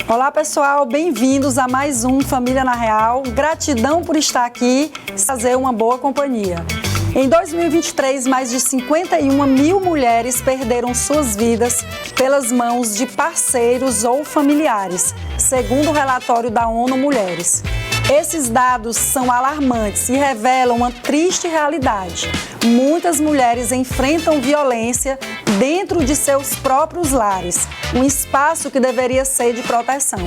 Olá pessoal, bem-vindos a mais um Família na Real. Gratidão por estar aqui e fazer uma boa companhia. Em 2023, mais de 51 mil mulheres perderam suas vidas pelas mãos de parceiros ou familiares, segundo o relatório da ONU Mulheres. Esses dados são alarmantes e revelam uma triste realidade. Muitas mulheres enfrentam violência dentro de seus próprios lares, um espaço que deveria ser de proteção.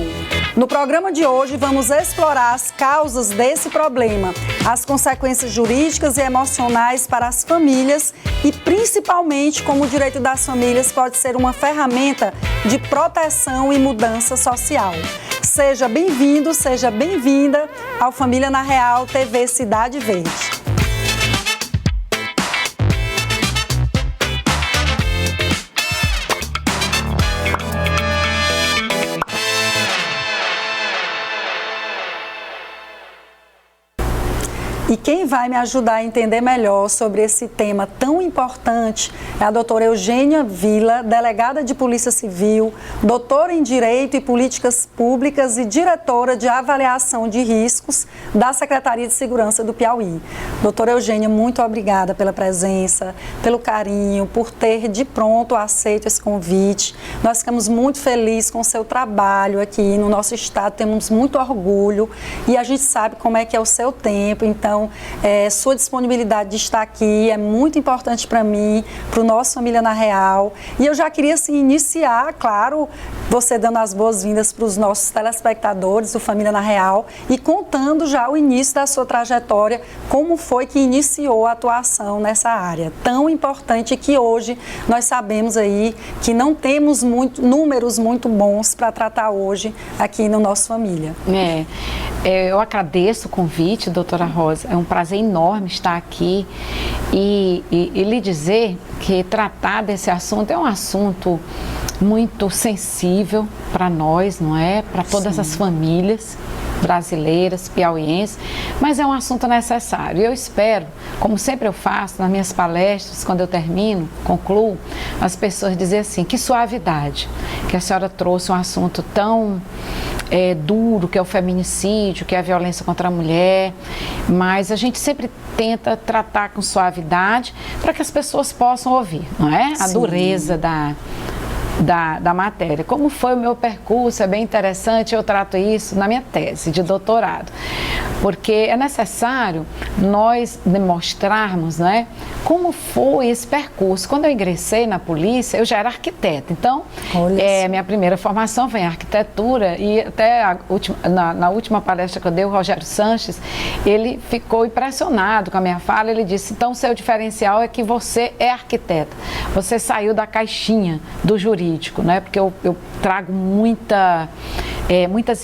No programa de hoje, vamos explorar as causas desse problema, as consequências jurídicas e emocionais para as famílias e, principalmente, como o direito das famílias pode ser uma ferramenta de proteção e mudança social. Seja bem-vindo, seja bem-vinda ao Família na Real TV Cidade Verde. E quem vai me ajudar a entender melhor sobre esse tema tão importante é a doutora Eugênia Vila, delegada de Polícia Civil, doutora em Direito e Políticas Públicas e diretora de Avaliação de Riscos da Secretaria de Segurança do Piauí. Doutora Eugênia, muito obrigada pela presença, pelo carinho, por ter de pronto aceito esse convite. Nós ficamos muito felizes com o seu trabalho aqui no nosso estado, temos muito orgulho e a gente sabe como é que é o seu tempo, então sua disponibilidade de estar aqui é muito importante para mim, para o nosso Família na Real. E eu já queria assim, iniciar, claro, você dando as boas-vindas para os nossos telespectadores do Família na Real e contando já o início da sua trajetória, como foi que iniciou a atuação nessa área tão importante que hoje nós sabemos aí que não temos números muito bons para tratar hoje aqui no nosso Família. Eu agradeço o convite, doutora Rosa. É um prazer enorme estar aqui e lhe dizer que tratar desse assunto é um assunto muito sensível para nós, não é? Para todas as famílias brasileiras, piauienses, mas é um assunto necessário. Eu espero, como sempre eu faço nas minhas palestras, quando eu termino, concluo, as pessoas dizem assim, que suavidade, que a senhora trouxe um assunto tão duro, que é o feminicídio, que é a violência contra a mulher, mas a gente sempre tenta tratar com suavidade para que as pessoas possam ouvir, não é? A dureza da matéria. Como foi o meu percurso, é bem interessante, eu trato isso na minha tese de doutorado, porque é necessário nós demonstrarmos, né, como foi esse percurso. Quando eu ingressei na polícia, eu já era arquiteta, então minha primeira formação foi em arquitetura e até na última palestra que eu dei, o Rogério Sanches, ele ficou impressionado com a minha fala, ele disse, então seu diferencial é que você é arquiteta, você saiu da caixinha do jurídico, né? Porque eu trago muitas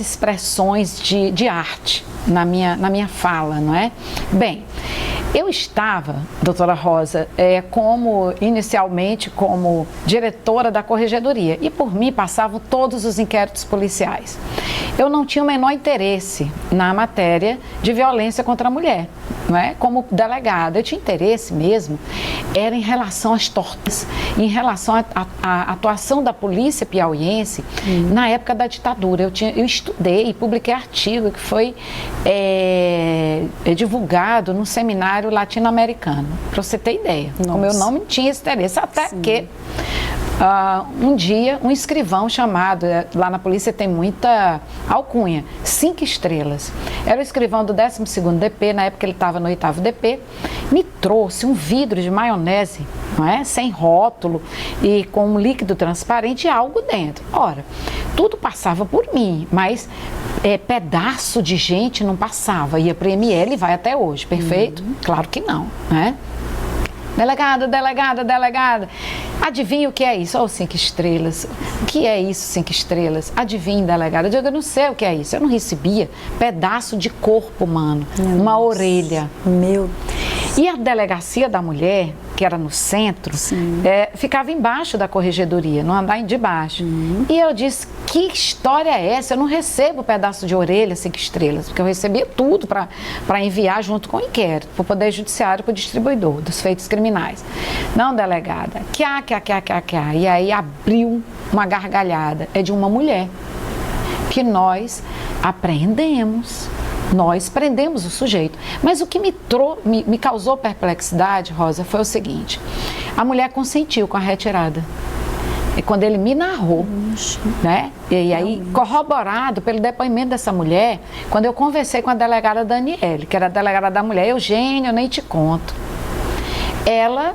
expressões de arte na minha fala, não é? Bem, eu estava, doutora Rosa, inicialmente como diretora da Corregedoria e por mim passavam todos os inquéritos policiais. Eu não tinha o menor interesse na matéria de violência contra a mulher, não é? Como delegada, eu tinha interesse mesmo, era em relação às torturas, em relação à atuação da polícia piauiense na época da ditadura. Eu estudei e publiquei artigo que foi divulgado no seminário latino-americano, para você ter ideia. Nossa. Como eu não tinha esse interesse, até que um dia um escrivão chamado, lá na polícia tem muita alcunha, 5 estrelas, era o escrivão do 12º DP, na época ele estava no 8º DP, me trouxe um vidro de maionese, não é? Sem rótulo e com um líquido transparente e algo dentro. Ora, tudo passava por mim, mas pedaço de gente não passava, ia para o ML e vai até hoje, perfeito? Claro que não, né? Delegada, adivinha o que é isso? 5 estrelas. O que é isso, 5 estrelas? Adivinha, delegada. Eu digo, eu não sei o que é isso. Eu não recebia pedaço de corpo humano, uma orelha. E a delegacia da mulher, que era no centro, ficava embaixo da corregedoria, no andar de baixo. E eu disse, que história é essa? Eu não recebo pedaço de orelha, 5 estrelas, porque eu recebia tudo para enviar junto com o inquérito, para o Poder Judiciário, para o distribuidor dos feitos criminais. Não, delegada, E aí abriu uma gargalhada, é de uma mulher. que nós apreendemos. Nós prendemos o sujeito. Mas o que me causou perplexidade, Rosa, foi o seguinte: a mulher consentiu com a retirada. E quando ele me narrou, né? E aí, corroborado pelo depoimento dessa mulher, quando eu conversei com a delegada Daniele, que era a delegada da mulher, Eugênia, eu nem te conto. Ela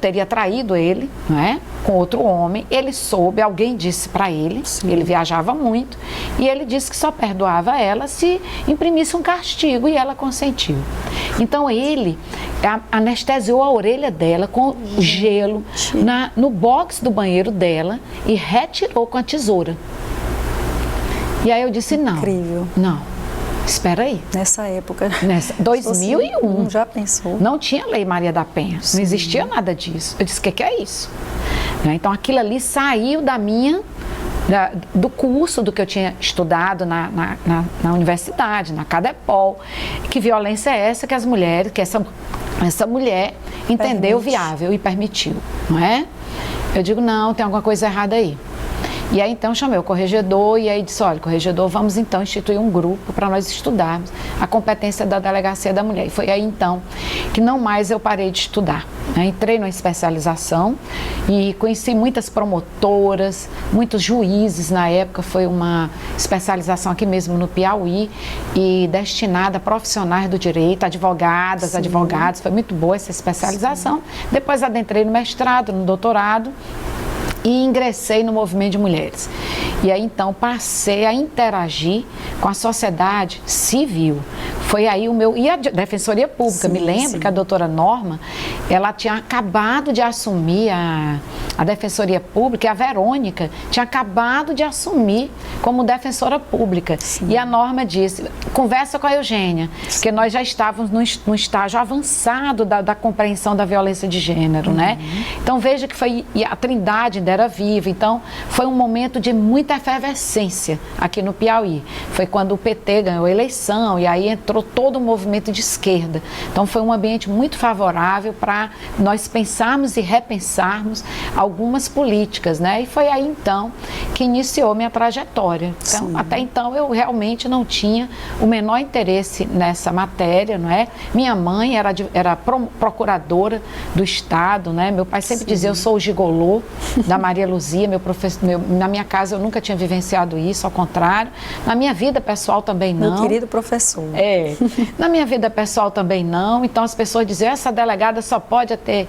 teria traído ele, né, com outro homem. Ele soube, alguém disse para ele, ele viajava muito, e ele disse que só perdoava ela se imprimisse um castigo, e ela consentiu. Então ele anestesiou a orelha dela com gelo no box do banheiro dela e retirou com a tesoura. E aí eu disse, não. Espera aí. Nessa época. 2001. Já pensou? Não tinha Lei Maria da Penha. Sim. Não existia nada disso. Eu disse, o que é isso? Então aquilo ali saiu do curso do que eu tinha estudado na universidade, na Cadepol. Que violência é essa que as mulheres, que essa mulher entendeu viável e permitiu, não é? Eu digo, não, tem alguma coisa errada aí. E aí então chamei o corregedor e aí disse, olha, corregedor, vamos então instituir um grupo para nós estudarmos a competência da Delegacia da Mulher. E foi aí então que não mais eu parei de estudar. Entrei numa especialização e conheci muitas promotoras, muitos juízes. Na época foi uma especialização aqui mesmo no Piauí e destinada a profissionais do direito, advogadas, advogados. Foi muito boa essa especialização. Sim. Depois adentrei no mestrado, no doutorado, e ingressei no movimento de mulheres. E aí então passei a interagir com a sociedade civil. Foi aí e a Defensoria Pública, me lembro que a doutora Norma, ela tinha acabado de assumir a Defensoria Pública, e a Verônica tinha acabado de assumir como defensora pública. Sim. E a Norma disse, conversa com a Eugênia, porque nós já estávamos num estágio avançado da compreensão da violência de gênero, né? Então veja que e a Trindade ainda era viva, então foi um momento de muita efervescência aqui no Piauí. Foi quando o PT ganhou a eleição e aí entrou todo o movimento de esquerda. Então foi um ambiente muito favorável para nós pensarmos e repensarmos algumas políticas, né? E foi aí então que iniciou minha trajetória. Então, até então eu realmente não tinha o menor interesse nessa matéria, não é? Minha mãe era procuradora do Estado, né? Meu pai sempre dizia, eu sou o gigolô da Maria Luzia, na minha casa eu nunca tinha vivenciado isso, ao contrário. Na minha vida pessoal também não. Meu querido professor. Na minha vida pessoal também não. Então as pessoas diziam, essa delegada só pode ter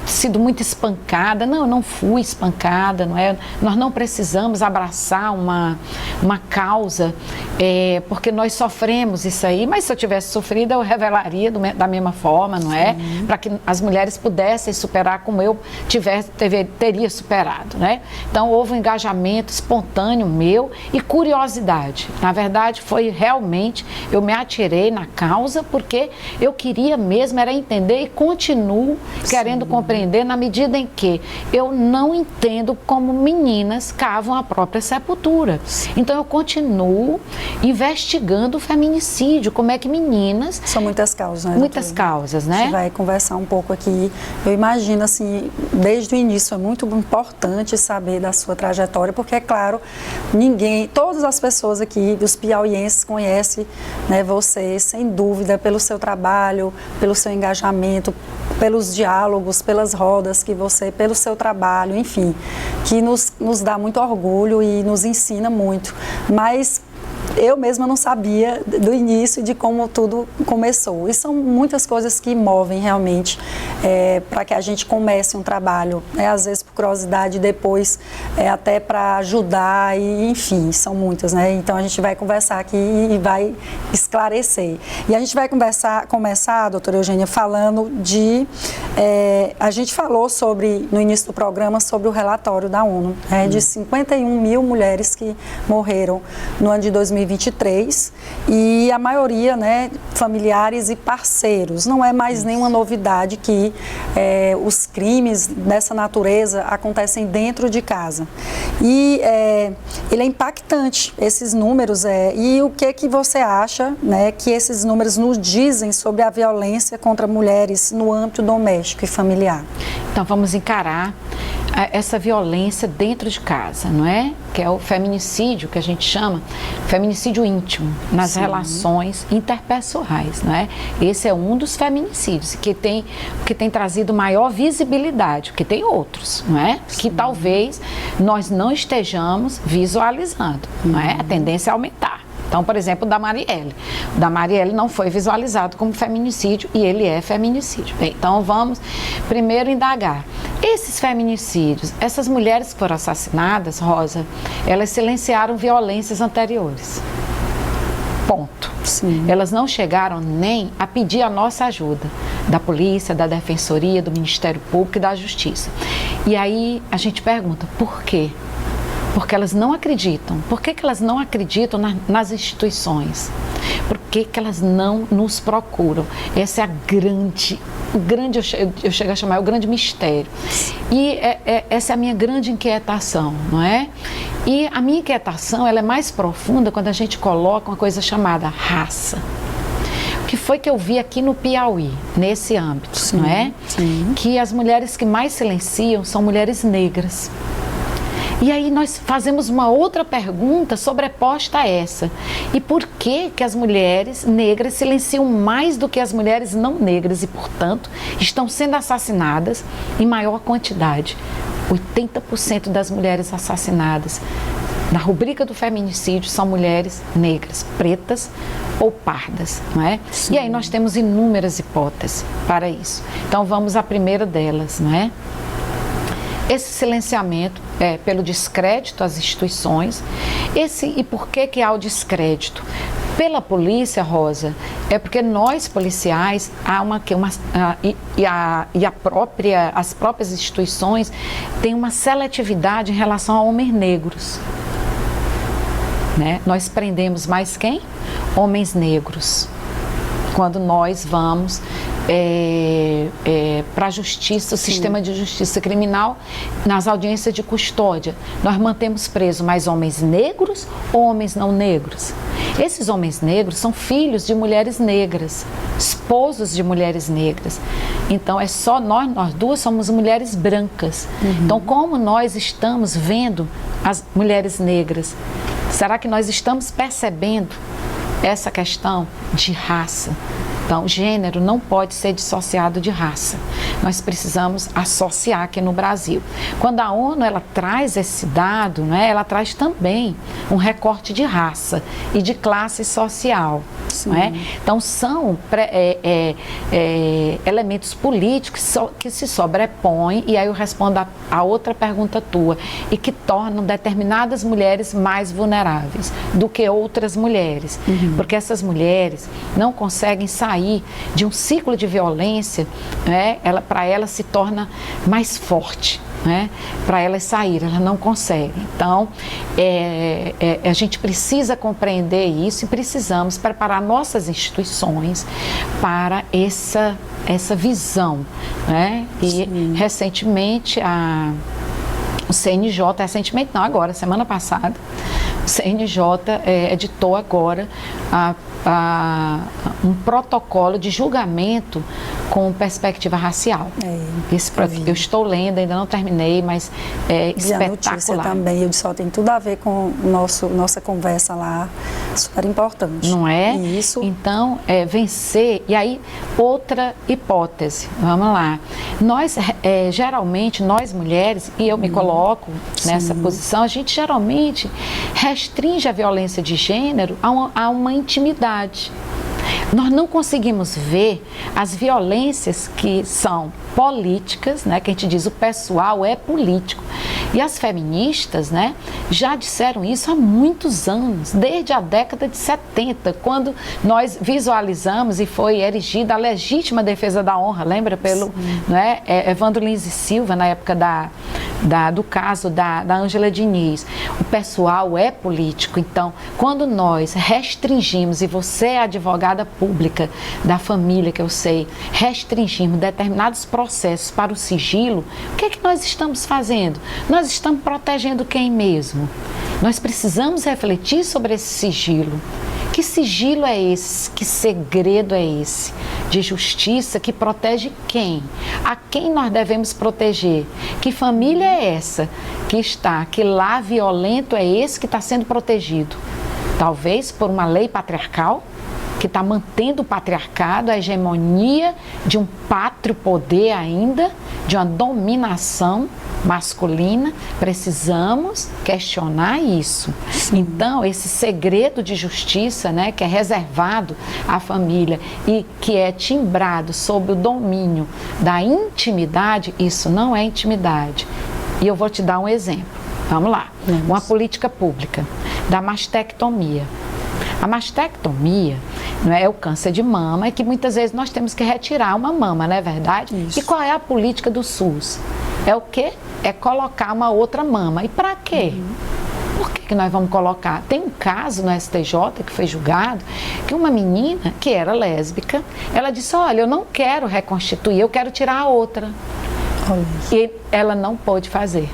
sido muito espancada. Não, eu não fui espancada, não é? Nós não precisamos abraçar uma causa, porque nós sofremos isso aí, mas se eu tivesse sofrido eu revelaria da mesma forma, não é? Para que as mulheres pudessem superar como eu teria superado, né? Então houve um engajamento espontâneo meu e curiosidade. Na verdade foi realmente, eu me atirei na causa porque eu queria mesmo era entender e continuo querendo compreender na medida em que eu não entendo como meninas cavam a própria sepultura. Então eu continuo investigando o feminicídio, como é que meninas... São muitas causas, né? Muitas causas, né? A gente vai conversar um pouco aqui. Eu imagino assim, desde o início é muito importante saber da sua trajetória, porque é claro, todas as pessoas aqui, os piauienses conhecem, né, você, sem dúvida, pelo seu trabalho, pelo seu engajamento, pelos diálogos, pelas rodas que você, pelo seu trabalho, enfim, que nos dá muito orgulho e nos ensina muito. Mas eu mesma não sabia do início de como tudo começou. E são muitas coisas que movem realmente para que a gente comece um trabalho, né? Às vezes por curiosidade, depois até para ajudar, e enfim, são muitas, né? Então a gente vai conversar aqui e vai esclarecer. E a gente vai começar, doutora Eugênia, falando a gente falou no início do programa sobre o relatório da ONU, de 51 mil mulheres que morreram no ano de 2023 e a maioria, né, familiares e parceiros. Não é mais nenhuma novidade que os crimes dessa natureza acontecem dentro de casa. E ele é impactante, esses números. E o que você acha, né, que esses números nos dizem sobre a violência contra mulheres no âmbito doméstico e familiar? Então vamos encarar essa violência dentro de casa, não é? Que é o feminicídio, que a gente chama feminicídio íntimo, nas Sim. relações interpessoais, não é? Esse é um dos feminicídios que tem trazido maior visibilidade, porque tem outros, não é? Sim. Que talvez nós não estejamos visualizando, não é? A tendência é aumentar. Então, por exemplo, o da Marielle. O da Marielle não foi visualizado como feminicídio e ele é feminicídio. Bem, então, vamos primeiro indagar. Esses feminicídios, essas mulheres que foram assassinadas, Rosa, elas silenciaram violências anteriores. Ponto. Sim. Elas não chegaram nem a pedir a nossa ajuda, da polícia, da defensoria, do Ministério Público e da Justiça. E aí a gente pergunta, por quê? Porque elas não acreditam. Por que elas não acreditam nas instituições? Por que elas não nos procuram? Essa é eu chego a chamar, é o grande mistério. E essa é a minha grande inquietação, não é? E a minha inquietação, ela é mais profunda quando a gente coloca uma coisa chamada raça. O que foi que eu vi aqui no Piauí, nesse âmbito, Sim, não é? sim. Que as mulheres que mais silenciam são mulheres negras. E aí nós fazemos uma outra pergunta sobreposta a essa. E por que que as mulheres negras silenciam mais do que as mulheres não negras e, portanto, estão sendo assassinadas em maior quantidade? 80% das mulheres assassinadas na rubrica do feminicídio são mulheres negras, pretas ou pardas, não é? Sim. E aí nós temos inúmeras hipóteses para isso. Então vamos à primeira delas, não é? Esse silenciamento é pelo descrédito às instituições. E por que há o descrédito? Pela polícia, Rosa, é porque nós policiais as próprias instituições têm uma seletividade em relação a homens negros. Né? Nós prendemos mais quem? Homens negros. Quando nós vamos para a justiça, o sistema de justiça criminal, nas audiências de custódia, nós mantemos presos mais homens negros ou homens não negros? Esses homens negros são filhos de mulheres negras, esposos de mulheres negras. Então, é só nós duas somos mulheres brancas. Então, como nós estamos vendo as mulheres negras? Será que nós estamos percebendo essa questão de raça? Então, gênero não pode ser dissociado de raça. Nós precisamos associar aqui no Brasil. Quando a ONU ela traz esse dado, né, ela traz também um recorte de raça e de classe social. Não é? Então, são elementos políticos que se sobrepõem, e aí eu respondo a outra pergunta tua, e que tornam determinadas mulheres mais vulneráveis do que outras mulheres. Porque essas mulheres não conseguem sair de um ciclo de violência, né? Para ela se torna mais forte. Né? Para elas saírem, elas não conseguem. Então, a gente precisa compreender isso e precisamos preparar nossas instituições para essa visão. Né? E recentemente, o CNJ, recentemente não, agora, semana passada, o CNJ editou agora um protocolo de julgamento com perspectiva racial. Eu estou lendo, ainda não terminei, mas é espetacular. A notícia também, eu só tem tudo a ver com nossa conversa lá, super importante. Não é? Isso. Então, vencer. E aí, outra hipótese, vamos lá. Nós, geralmente, nós mulheres, e eu me coloco nessa posição, a gente geralmente restringe a violência de gênero a uma intimidade. Nós não conseguimos ver as violências que são políticas, né, que a gente diz o pessoal é político. E as feministas, né, já disseram isso há muitos anos, desde a década de 70, quando nós visualizamos e foi erigida a legítima defesa da honra, lembra? Pelo né, Evandro Lins e Silva, na época do caso da Ângela Diniz. O pessoal é político, então, quando nós restringimos, e você é advogada pública da família, que eu sei, restringimos determinados processos para o sigilo, o que é que nós estamos fazendo? Nós estamos protegendo quem mesmo? Nós precisamos refletir sobre esse sigilo, Que sigilo é esse? Que segredo é esse? De justiça que protege quem? A quem nós devemos proteger? Que família é essa que está? Que lar violento é esse que está sendo protegido? Talvez por uma lei patriarcal que está mantendo o patriarcado, a hegemonia de um pátrio poder ainda, de uma dominação masculina. Precisamos questionar isso. Sim. Então, esse segredo de justiça, né, que é reservado à família e que é timbrado sob o domínio da intimidade, isso não é intimidade. E eu vou te dar um exemplo. Vamos lá. Uma política pública da mastectomia. A mastectomia, não é o câncer de mama, é que muitas vezes nós temos que retirar uma mama, não é verdade? Isso. E qual é a política do SUS? É o quê? É colocar uma outra mama. E para quê? Por que nós vamos colocar? Tem um caso no STJ que foi julgado, que uma menina que era lésbica, ela disse, olha, eu não quero reconstituir, eu quero tirar a outra. E ela não pôde fazer.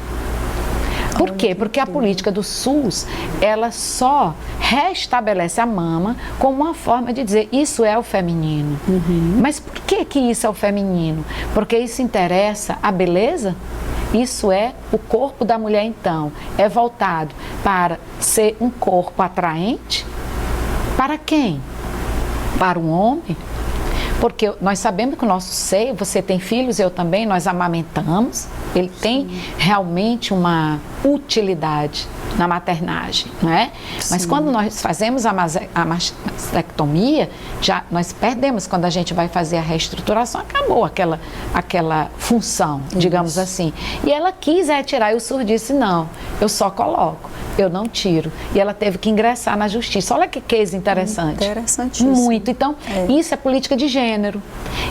Por quê? Porque a política do SUS, ela só restabelece a mama como uma forma de dizer, isso é o feminino. Mas por que isso é o feminino? Porque isso interessa a beleza? Isso é o corpo da mulher, então. É voltado para ser um corpo atraente? Para quem? Para um homem? Porque nós sabemos que o nosso seio, você tem filhos, eu também, nós amamentamos, ele tem realmente uma utilidade na maternagem, não é? Mas quando nós fazemos a mastectomia, já nós perdemos, quando a gente vai fazer a reestruturação, acabou aquela função, digamos assim. E ela quis retirar, e o SUS disse, não, eu só coloco, eu não tiro. E ela teve que ingressar na justiça. Olha que case interessante. Interessantíssimo. Muito. Então, isso é política de gênero.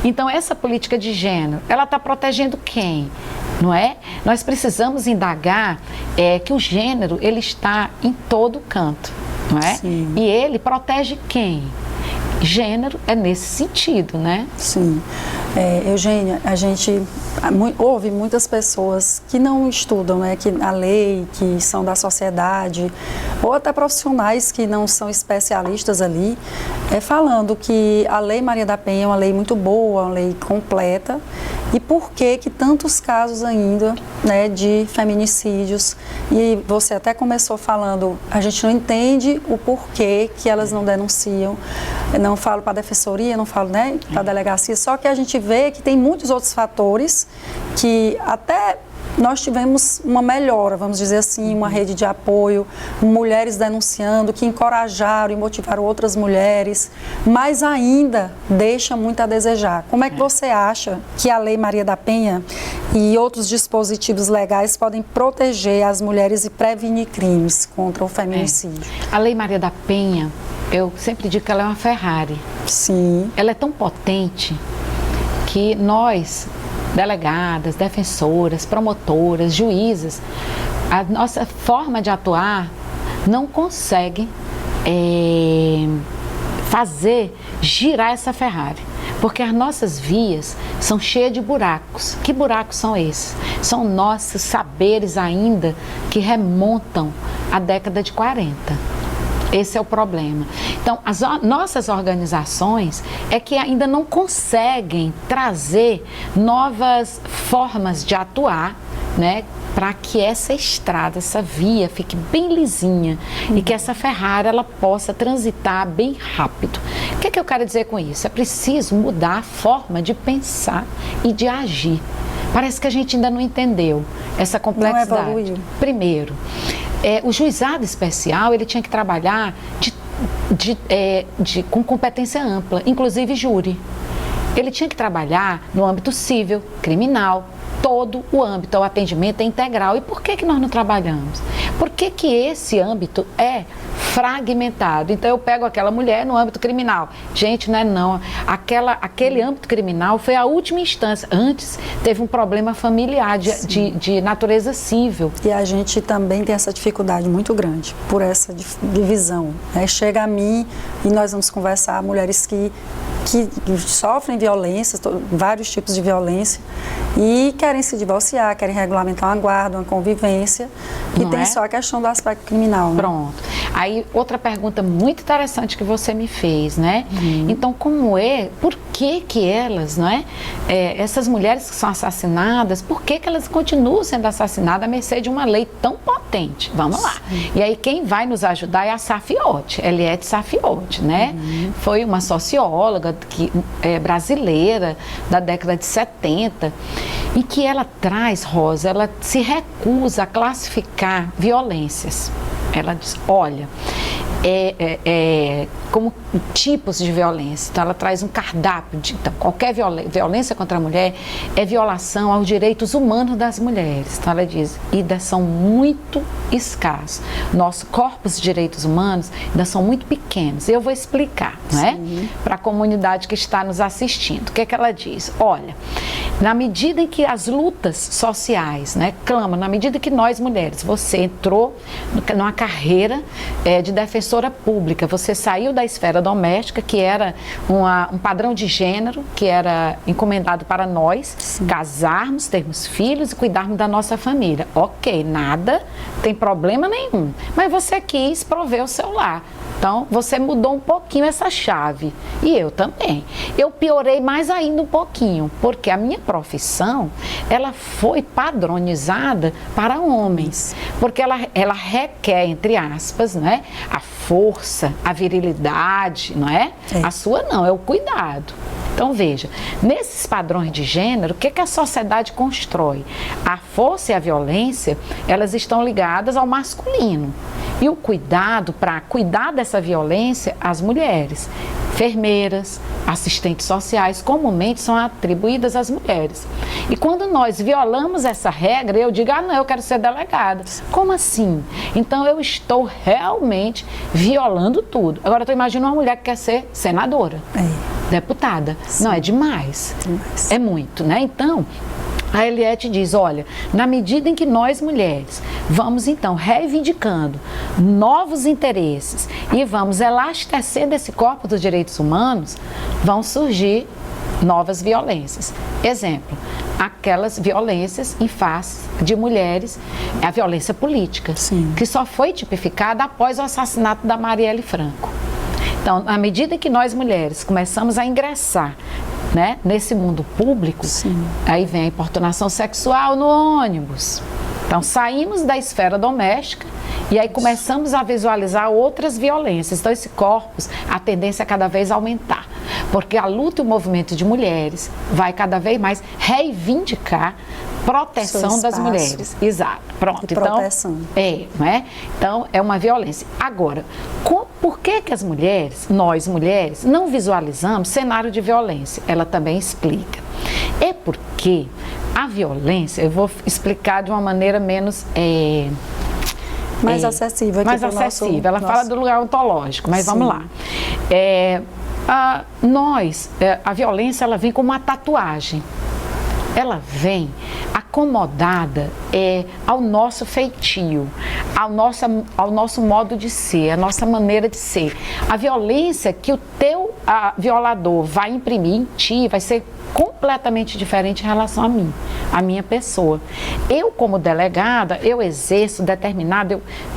Então, essa política de gênero, ela está protegendo quem? Não é? Nós precisamos indagar que o gênero, ele está em todo canto, não é? Sim. E ele protege quem? Gênero é nesse sentido, né? Sim. Eugênia, a gente ouve muitas pessoas que não estudam, né, que a lei, que são da sociedade, ou até profissionais que não são especialistas ali, falando que a Lei Maria da Penha é uma lei muito boa, uma lei completa, e por que tantos casos ainda, né, de feminicídios, e você até começou falando, a gente não entende o porquê que elas não denunciam, não falo para a defensoria, não falo, né, para a delegacia, só que a gente vê que tem muitos outros fatores que até nós tivemos uma melhora, vamos dizer assim, uma rede de apoio, mulheres denunciando, que encorajaram e motivaram outras mulheres, mas ainda deixa muito a desejar. Como é que você acha que a Lei Maria da Penha e outros dispositivos legais podem proteger as mulheres e prevenir crimes contra o feminicídio? A Lei Maria da Penha, eu sempre digo que ela é uma Ferrari. Sim. Ela é tão potente que nós, delegadas, defensoras, promotoras, juízas, a nossa forma de atuar não consegue fazer girar essa Ferrari, porque as nossas vias são cheias de buracos. Que buracos são esses? São nossos saberes ainda que remontam à década de 40. Esse é o problema. Então, as nossas organizações é que ainda não conseguem trazer novas formas de atuar, né, para que essa estrada, essa via fique bem lisinha e que essa Ferrari ela possa transitar bem rápido. O que eu quero dizer com isso? É preciso mudar a forma de pensar e de agir. Parece que a gente ainda não entendeu essa complexidade. Não evoluiu. Primeiro, o juizado especial ele tinha que trabalhar com competência ampla, inclusive júri. Ele tinha que trabalhar no âmbito civil, criminal, todo o âmbito, o atendimento é integral. E por que nós não trabalhamos? Por que esse âmbito é fragmentado? Então eu pego aquela mulher no âmbito criminal. Gente, não é não. Aquele âmbito criminal foi a última instância. Antes teve um problema familiar de natureza cível. E a gente também tem essa dificuldade muito grande por essa divisão. Chega a mim e nós vamos conversar, mulheres que sofrem violência, vários tipos de violência, e querem se divorciar, querem regulamentar uma guarda, uma convivência, e tem só a questão do aspecto criminal. Né? Pronto. Aí, outra pergunta muito interessante que você me fez, né? Então, por que elas, não é? Essas mulheres que são assassinadas, por que elas continuam sendo assassinadas à mercê de uma lei tão potente? Vamos lá. E aí, quem vai nos ajudar é a Saffioti, Eliette Saffioti, né? Foi uma socióloga brasileira da década de 70, e que ela traz, Rosa, ela se recusa a classificar violências. Ela diz, olha, como tipos de violência. Então, ela traz um cardápio de qualquer violência contra a mulher é violação aos direitos humanos das mulheres. Então, ela diz, ainda são muito escassos. Nossos corpos de direitos humanos ainda são muito pequenos. Eu vou explicar, né, para a comunidade que está nos assistindo. O que é que ela diz? Olha, na medida em que as lutas sociais, né, clamam, na medida que nós mulheres, você entrou numa carreira de defensora pública, você saiu da esfera doméstica, que era um padrão de gênero, que era encomendado para nós, casarmos, termos filhos e cuidarmos da nossa família. Ok, nada, tem problema nenhum, mas você quis prover o seu lar. Então, você mudou um pouquinho essa chave. E eu também. Eu piorei mais ainda um pouquinho, porque a minha profissão, ela foi padronizada para homens. Porque ela requer, entre aspas, né, a força, a virilidade, não é? A sua não, é o cuidado. Então, veja, nesses padrões de gênero, o que a sociedade constrói? A força e a violência, elas estão ligadas ao masculino. E o cuidado, para cuidar dessa violência, as mulheres, enfermeiras, assistentes sociais, comumente são atribuídas às mulheres. E quando nós violamos essa regra, eu digo, não, eu quero ser delegada. Como assim? Então, eu estou realmente violando tudo. Agora, tu imagina uma mulher que quer ser senadora, deputada. Sim. Não, é demais. É muito, né? Então, a Eliette diz, olha, na medida em que nós mulheres vamos então reivindicando novos interesses e vamos elastecendo esse corpo dos direitos humanos, vão surgir novas violências. Exemplo, aquelas violências em face de mulheres, a violência política, que só foi tipificada após o assassinato da Marielle Franco. Então, à medida que nós mulheres começamos a ingressar, né, nesse mundo público, aí vem a importunação sexual no ônibus. Então, saímos da esfera doméstica e aí começamos a visualizar outras violências. Então, esse corpus, a tendência é cada vez aumentar, porque a luta e o movimento de mulheres vai cada vez mais reivindicar proteção das mulheres. Exato. Pronto. Então, proteção. Não é? Então, é uma violência. Agora, por que as mulheres, nós mulheres, não visualizamos cenário de violência? Ela também explica. É porque a violência, eu vou explicar de uma maneira menos... mais acessível. Mais acessível. Ela fala do lugar ontológico, mas vamos lá. A violência, ela vem como uma tatuagem. Ela vem acomodada ao nosso feitio, ao nosso modo de ser, a nossa maneira de ser. A violência que o teu violador vai imprimir em ti vai ser completamente diferente em relação a mim, a minha pessoa. Eu, como delegada, eu exerço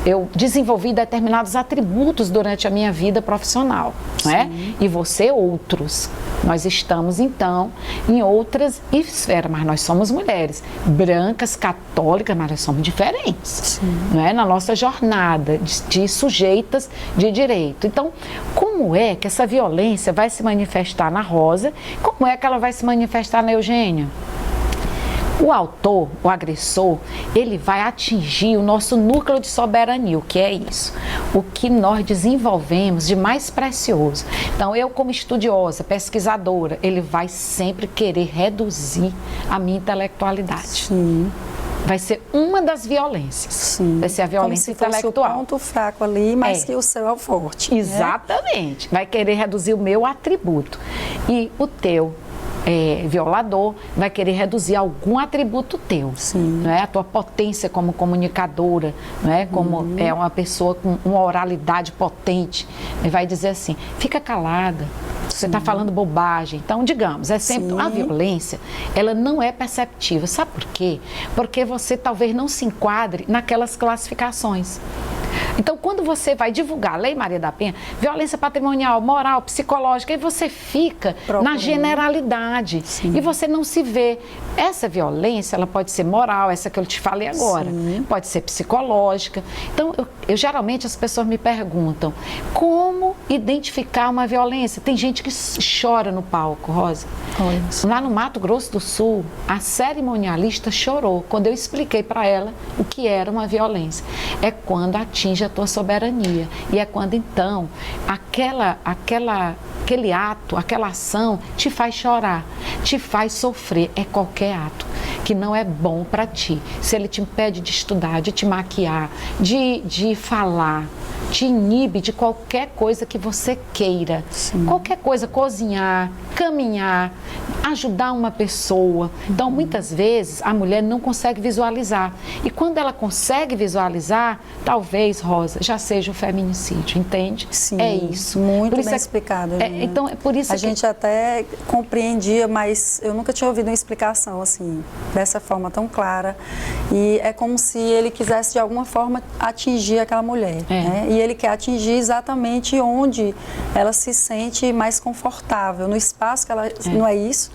eu desenvolvi determinados atributos durante a minha vida profissional, né? E você, outros. Nós estamos, então, em outras esferas, mas nós somos mulheres brancas, católicas, mas nós somos diferentes, não é? Na nossa jornada de sujeitas de direito. Então, como é que essa violência vai se manifestar na Rosa? Como é que ela vai se manifestar na Eugênia? O autor, o agressor, ele vai atingir o nosso núcleo de soberania. O que é isso? O que nós desenvolvemos de mais precioso. Então, eu como estudiosa, pesquisadora, ele vai sempre querer reduzir a minha intelectualidade. Vai ser uma das violências. Vai ser a violência intelectual. Como se fosse o ponto fraco ali, mas que o seu é o forte. Exatamente. Vai querer reduzir o meu atributo. E o teu violador vai querer reduzir algum atributo teu, não é? A tua potência como comunicadora, não é? Como é uma pessoa com uma oralidade potente, ele vai dizer assim, fica calada, você está falando bobagem. Então, digamos, é sempre a violência, ela não é perceptível. Sabe por quê? Porque você talvez não se enquadre naquelas classificações. Então, quando você vai divulgar a Lei Maria da Penha, violência patrimonial, moral, psicológica, aí você fica na generalidade. Sim. E você não se vê. Essa violência, ela pode ser moral, essa que eu te falei agora, sim, pode ser psicológica. Então, geralmente as pessoas me perguntam, como identificar uma violência? Tem gente que chora no palco, Rosa. Lá no Mato Grosso do Sul, a cerimonialista chorou quando eu expliquei para ela o que era uma violência. É quando atinge a tua soberania. E é quando, então, aquele ato, aquela ação te faz chorar, te faz sofrer. É qualquer ato que não é bom para ti. Se ele te impede de estudar, de te maquiar, de falar, te inibe de qualquer coisa que você queira. Sim. Qualquer coisa, cozinhar, caminhar, ajudar uma pessoa. Então, muitas vezes, a mulher não consegue visualizar. E quando ela consegue visualizar, talvez, Rosa, já seja um feminicídio, entende? Sim, é isso. Muito bem explicado. Então, é por isso a gente até compreendia, mas eu nunca tinha ouvido uma explicação assim, dessa forma tão clara. E é como se ele quisesse, de alguma forma, atingir aquela mulher. Né? E ele quer atingir exatamente onde ela se sente mais confortável, no espaço que ela... Não é isso?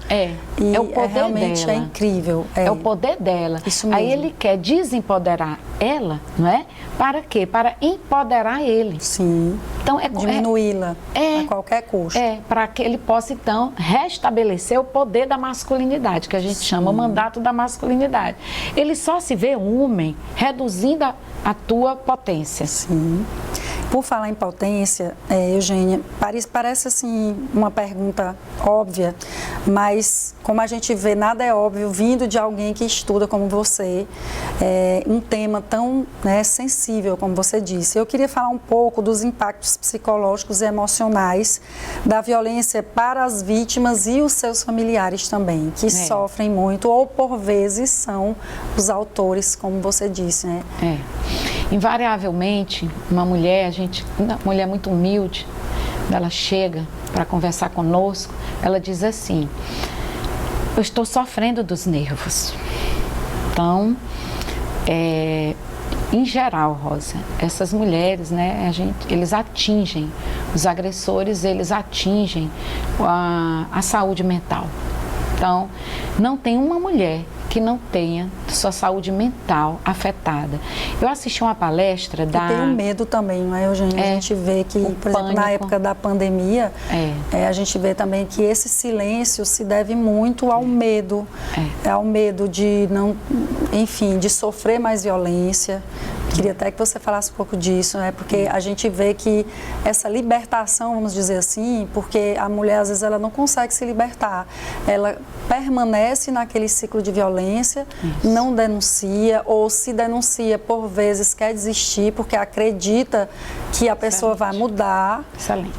E é o poder realmente dela. É incrível. É o poder dela. Isso mesmo. Aí ele quer desempoderar ela, não é? Para quê? Para empoderar ele. Sim. Então, diminuí-la a qualquer custo. Para que ele possa, então, restabelecer o poder da masculinidade, que a gente chama o mandato da masculinidade. Ele só se vê homem reduzindo a tua potência. Sim. Por falar em potência, Eugênia, parece assim uma pergunta óbvia, mas como a gente vê, nada é óbvio vindo de alguém que estuda como você, um tema tão sensível como você disse. Eu queria falar um pouco dos impactos psicológicos e emocionais da violência para as vítimas e os seus familiares também, que sofrem muito ou por vezes são os autores, como você disse, né? Invariavelmente, uma mulher muito humilde, ela chega para conversar conosco, ela diz assim, eu estou sofrendo dos nervos. Então, em geral, Rosa, essas mulheres, eles atingem, os agressores, eles atingem a saúde mental. Então, não tem uma mulher que não tenha sua saúde mental afetada. Eu assisti uma palestra da... E tem um medo também, não é, Eugênia? A gente vê que, por exemplo, na época da pandemia, a gente vê também que esse silêncio se deve muito ao medo. Ao medo de não, enfim, de sofrer mais violência. Queria até que você falasse um pouco disso, porque a gente vê que essa libertação, vamos dizer assim, porque a mulher às vezes ela não consegue se libertar, ela permanece naquele ciclo de violência, não denuncia, ou se denuncia por vezes quer desistir porque acredita que a pessoa vai mudar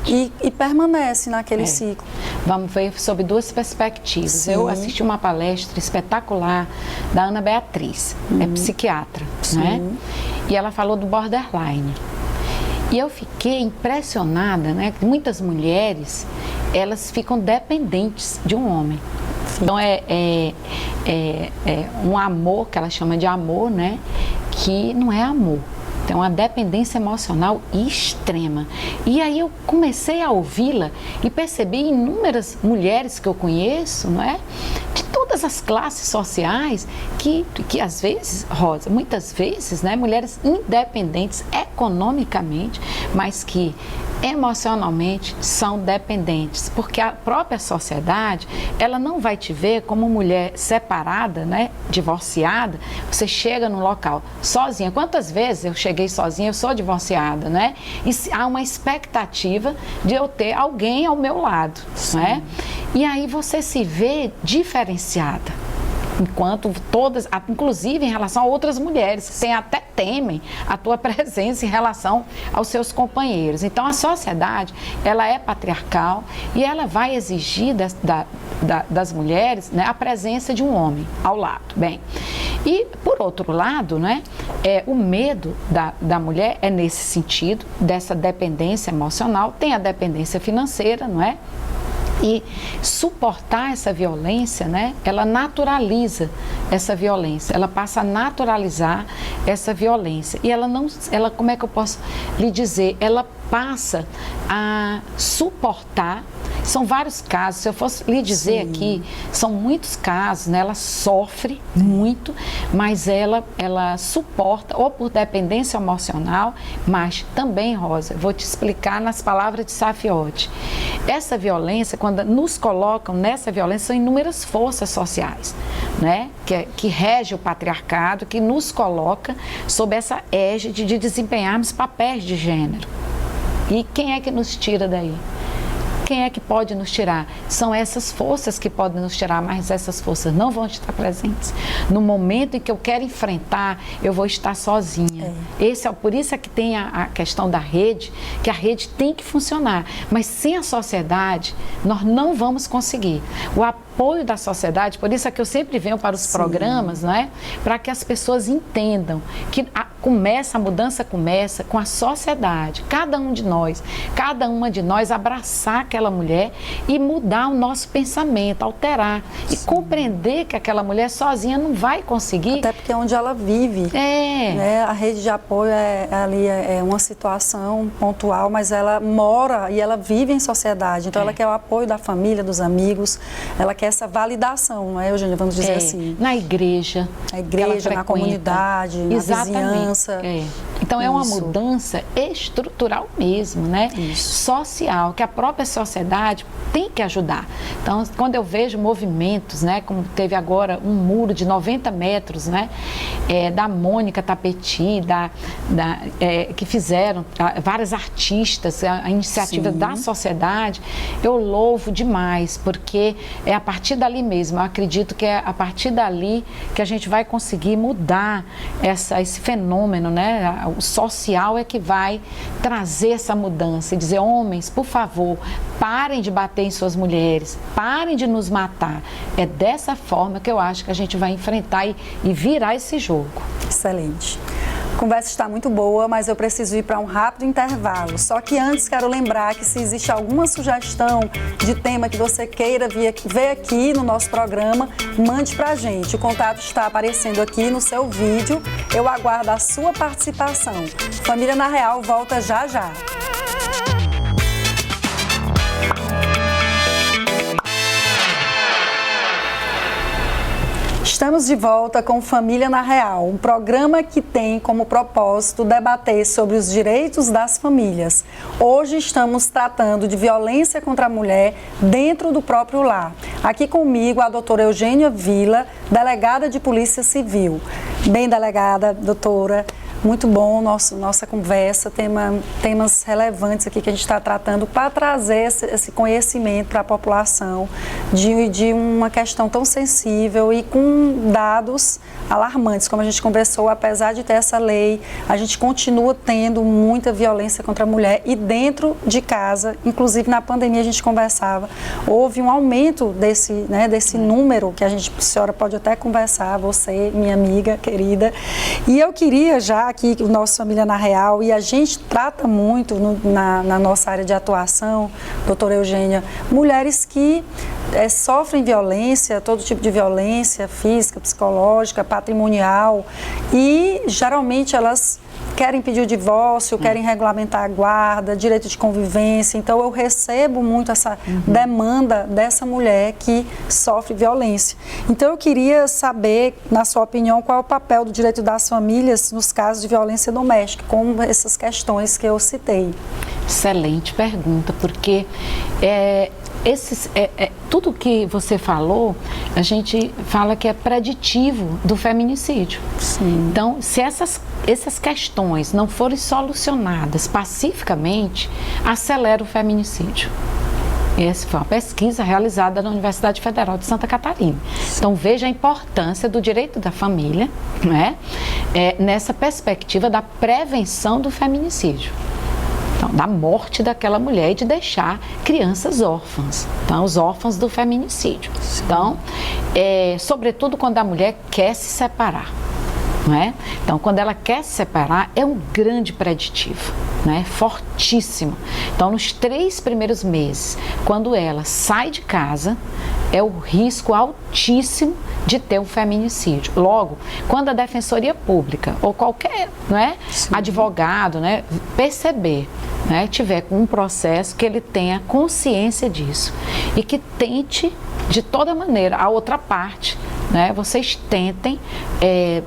e permanece naquele ciclo. Vamos ver sobre duas perspectivas. Sim. Eu assisti uma palestra espetacular da Ana Beatriz, é psiquiatra, né? E ela falou do borderline. E eu fiquei impressionada, que muitas mulheres, elas ficam dependentes de um homem. Sim. Então, um amor, que ela chama de amor, que não é amor. Então, uma dependência emocional extrema. E aí eu comecei a ouvi-la e percebi inúmeras mulheres que eu conheço, de todas as classes sociais, que às vezes, Rosa, muitas vezes, mulheres independentes economicamente, mas que emocionalmente são dependentes, porque a própria sociedade, ela não vai te ver como mulher separada, divorciada. Você chega num local sozinha. Quantas vezes eu cheguei sozinha, eu sou divorciada, E há uma expectativa de eu ter alguém ao meu lado, E aí você se vê diferenciada. Enquanto todas, inclusive em relação a outras mulheres, que até temem a tua presença em relação aos seus companheiros. Então, a sociedade, ela é patriarcal e ela vai exigir das mulheres a presença de um homem ao lado. Bem, e por outro lado, o medo da mulher é nesse sentido, dessa dependência emocional, tem a dependência financeira, E suportar essa violência, né, ela naturaliza essa violência, ela passa a naturalizar essa violência. E ela, como é que eu posso lhe dizer? Ela passa a suportar. São vários casos, se eu fosse lhe dizer aqui, são muitos casos, né? Ela sofre muito, mas ela suporta, ou por dependência emocional, mas também, Rosa, vou te explicar nas palavras de Safiotti. Essa violência, quando nos colocam nessa violência, são inúmeras forças sociais, né? Que rege o patriarcado, que nos coloca sob essa égide de desempenharmos papéis de gênero. E quem é que nos tira daí? Quem é que pode nos tirar? São essas forças que podem nos tirar, mas essas forças não vão estar presentes. No momento em que eu quero enfrentar, eu vou estar sozinha. Por isso é que tem a questão da rede, que a rede tem que funcionar. Mas sem a sociedade, nós não vamos conseguir. O apoio da sociedade, por isso é que eu sempre venho para os programas, né? Para que as pessoas entendam que a mudança começa com a sociedade. Cada uma de nós abraçar aquela mulher e mudar o nosso pensamento, alterar e compreender que aquela mulher sozinha não vai conseguir. Até porque é onde ela vive. Né? A rede de apoio é uma situação pontual, mas ela mora e ela vive em sociedade. Então ela quer o apoio da família, dos amigos, ela quer essa validação, não é, Eugênia? Vamos dizer assim. Na igreja. Na comunidade, na vizinhança. Então é uma mudança estrutural mesmo, né? Social, que a própria sociedade tem que ajudar. Então, quando eu vejo movimentos, né, como teve agora um muro de 90 metros, né, da Mônica Tapeti, que fizeram várias artistas, a iniciativa da sociedade, eu louvo demais, porque é a partir dali mesmo, eu acredito que é a partir dali que a gente vai conseguir mudar esse fenômeno, né? O social é que vai trazer essa mudança e dizer, homens, por favor, parem de bater em suas mulheres, parem de nos matar. É dessa forma que eu acho que a gente vai enfrentar e virar esse jogo. Excelente. A conversa está muito boa, mas eu preciso ir para um rápido intervalo. Só que antes quero lembrar que se existe alguma sugestão de tema que você queira ver aqui no nosso programa, mande para a gente. O contato está aparecendo aqui no seu vídeo. Eu aguardo a sua participação. Família na Real volta já já. Estamos de volta com Família na Real, um programa que tem como propósito debater sobre os direitos das famílias. Hoje estamos tratando de violência contra a mulher dentro do próprio lar. Aqui comigo a doutora Eugênia Vila, delegada de Polícia Civil. Bem, delegada, doutora, muito bom nossa conversa, temas relevantes aqui que a gente está tratando para trazer esse conhecimento para a população de uma questão tão sensível e com dados alarmantes. Como a gente conversou, apesar de ter essa lei, a gente continua tendo muita violência contra a mulher e dentro de casa, inclusive na pandemia a gente conversava, houve um aumento desse número que a senhora pode até conversar, você, minha amiga querida. E eu queria já aqui o nosso Família na Real, e a gente trata muito na nossa área de atuação, doutora Eugênia, mulheres que sofrem violência, todo tipo de violência física, psicológica, patrimonial, e geralmente elas querem pedir o divórcio, querem regulamentar a guarda, direito de convivência. Então eu recebo muito essa demanda dessa mulher que sofre violência. Então eu queria saber, na sua opinião, qual é o papel do direito das famílias nos casos de violência doméstica, com essas questões que eu citei. Excelente pergunta, porque tudo que você falou, a gente fala que é preditivo do feminicídio. Sim. Então, se essas questões não forem solucionadas pacificamente, acelera o feminicídio. Essa foi uma pesquisa realizada na Universidade Federal de Santa Catarina. Então, veja a importância do direito da família, né, nessa perspectiva da prevenção do feminicídio. Então, da morte daquela mulher e de deixar crianças órfãs, então, os órfãos do feminicídio. Então, sobretudo quando a mulher quer se separar. não é? Então, quando ela quer se separar, é um grande preditivo, né? Fortíssimo. Então, nos 3 primeiros meses, quando ela sai de casa, é o risco altíssimo de ter um feminicídio. Logo, quando a Defensoria Pública ou qualquer, né, advogado, né, perceber, né, tiver com um processo, que ele tenha consciência disso e que tente, de toda maneira, a outra parte, né, vocês tentem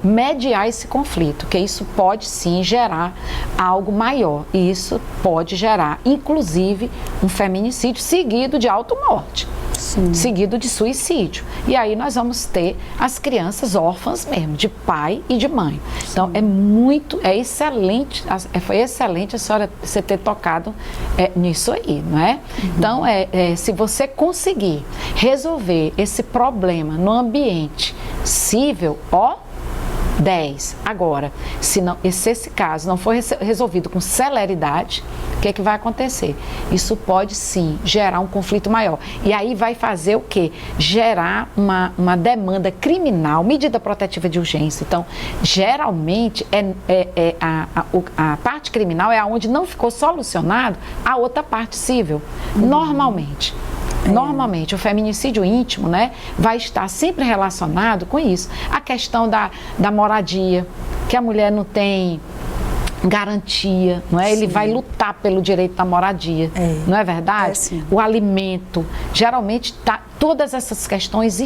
mediar esse conflito, que isso pode sim gerar algo maior, e isso pode gerar, inclusive, um feminicídio seguido de automorte. Sim. Seguido de suicídio. E aí nós vamos ter as crianças órfãs mesmo, de pai e de mãe. Sim. Então é excelente, foi excelente a senhora você ter tocado nisso aí, não é? Uhum. Então, se você conseguir resolver esse problema no ambiente cível, 10. Agora, se esse caso não for resolvido com celeridade, o que é que vai acontecer? Isso pode sim gerar um conflito maior. E aí vai fazer o quê? Gerar uma demanda criminal, medida protetiva de urgência. Então, geralmente, a parte criminal é onde não ficou solucionado a outra parte civil. Normalmente. Normalmente, o feminicídio íntimo, né, vai estar sempre relacionado com isso. A questão da moradia, que a mulher não tem garantia, não é? Sim. Ele vai lutar pelo direito da moradia, não é verdade? O alimento, geralmente todas essas questões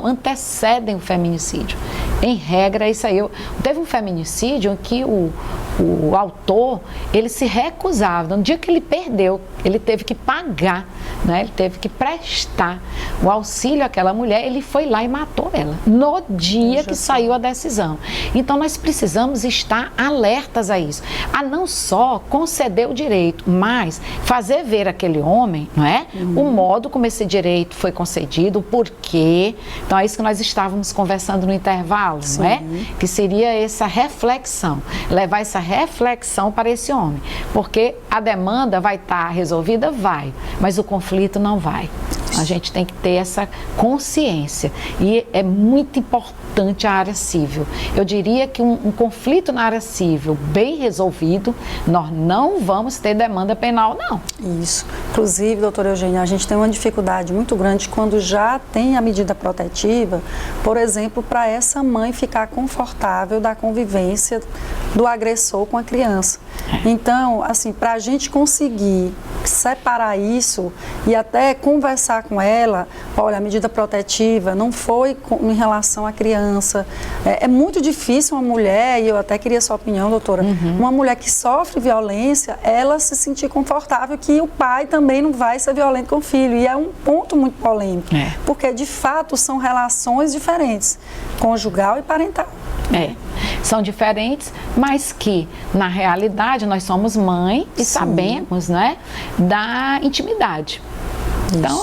antecedem o feminicídio. Em regra, isso aí. Teve um feminicídio em que o autor, ele se recusava. No dia que ele perdeu, ele teve que pagar, né? Ele teve que prestar o auxílio àquela mulher, ele foi lá e matou ela, no dia que saiu a decisão. Então, nós precisamos estar alertas a isso, a não só conceder o direito, mas fazer ver àquele homem, não é? O modo como esse direito foi concedido, o porquê. Então, é isso que nós estávamos conversando no intervalo, não é? Que seria essa reflexão, levar essa reflexão para esse homem, porque a demanda vai estar resolvida? Vai, mas o conflito não vai. A gente tem que ter essa consciência, e é muito importante a área civil. Eu diria que um conflito na área civil bem resolvido, nós não vamos ter demanda penal, não. Isso. Inclusive, doutora Eugênia, a gente tem uma dificuldade muito grande quando já tem a medida protetiva, por exemplo, para essa mãe ficar confortável da convivência do agressor com a criança. Então, assim, para a gente conseguir separar isso e até conversar com ela, olha, a medida protetiva não foi em relação à criança. É muito difícil uma mulher, e eu até queria sua opinião, doutora, uma mulher que sofre violência, ela se sentir confortável que o pai também não vai ser violento com o filho. E é um ponto muito polêmico, porque de fato são relações diferentes, conjugal e parental. São diferentes, mas que na realidade nós somos mãe e sabemos, né, da intimidade. Então,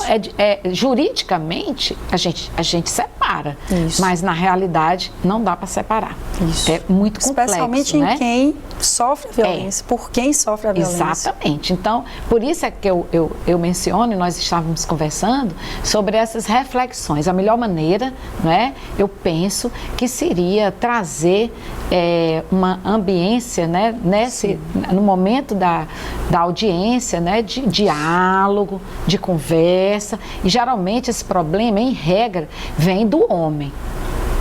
juridicamente, a gente separa, mas na realidade não dá para separar. É muito complexo, especialmente em quem sofre a violência, por quem sofre a violência. Exatamente. Então, por isso é que eu menciono, e nós estávamos conversando, sobre essas reflexões. A melhor maneira, não é? Eu penso que seria trazer uma ambiência, né, no momento da audiência, né, de diálogo, de conversa, e geralmente esse problema, em regra, vem do homem.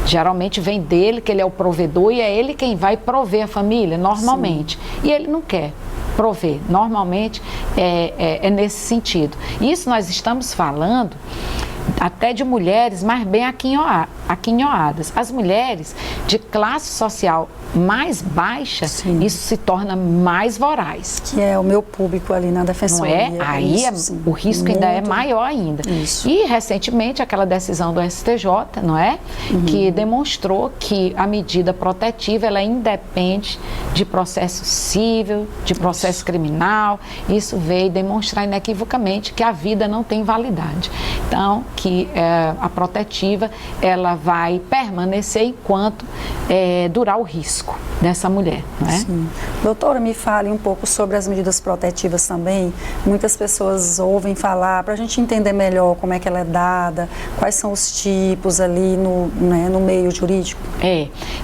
Geralmente vem dele, que ele é o provedor, e é ele quem vai prover a família, normalmente. E ele não quer prover. Normalmente é nesse sentido. Isso nós estamos falando até de mulheres mais bem aquinhoadas. As mulheres de classe social mais baixa, isso se torna mais voraz. Que é o meu público ali na Defensoria. Não é? Aí o risco ainda é maior ainda. Isso. E recentemente aquela decisão do STJ, não é? Que demonstrou que a medida protetiva, ela independe de processo civil, de processo criminal. Isso veio demonstrar inequivocamente que a vida não tem validade. Então, que a protetiva, ela vai permanecer enquanto durar o risco. risco dessa mulher, não é? Sim. Doutora, me fale um pouco sobre as medidas protetivas também. Muitas pessoas ouvem falar, para a gente entender melhor como é que ela é dada, quais são os tipos ali no meio jurídico.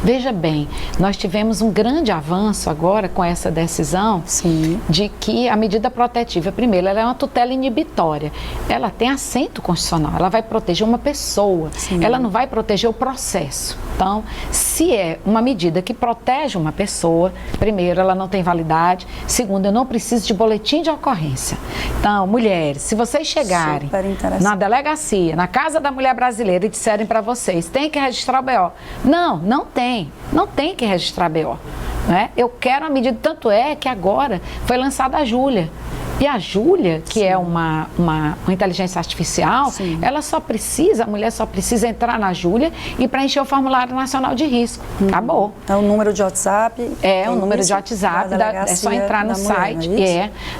Veja bem, nós tivemos um grande avanço agora com essa decisão. Sim. De que a medida protetiva, primeiro, ela é uma tutela inibitória. Ela tem assento constitucional, ela vai proteger uma pessoa, Sim. Ela não vai proteger o processo. Então, se é uma medida que protege uma pessoa, primeiro, ela não tem validade, segundo, eu não preciso de boletim de ocorrência. Então, mulheres, se vocês chegarem na delegacia, na Casa da Mulher Brasileira e disserem para vocês, tem que registrar o BO. Não tem que registrar BO. Não é? Eu quero a medida, tanto é que agora foi lançada a Júlia. E a Júlia, que é uma inteligência artificial, a mulher só precisa entrar na Júlia e preencher o Formulário Nacional de Risco. Acabou. É o número de WhatsApp. É o número de WhatsApp, é só entrar no site,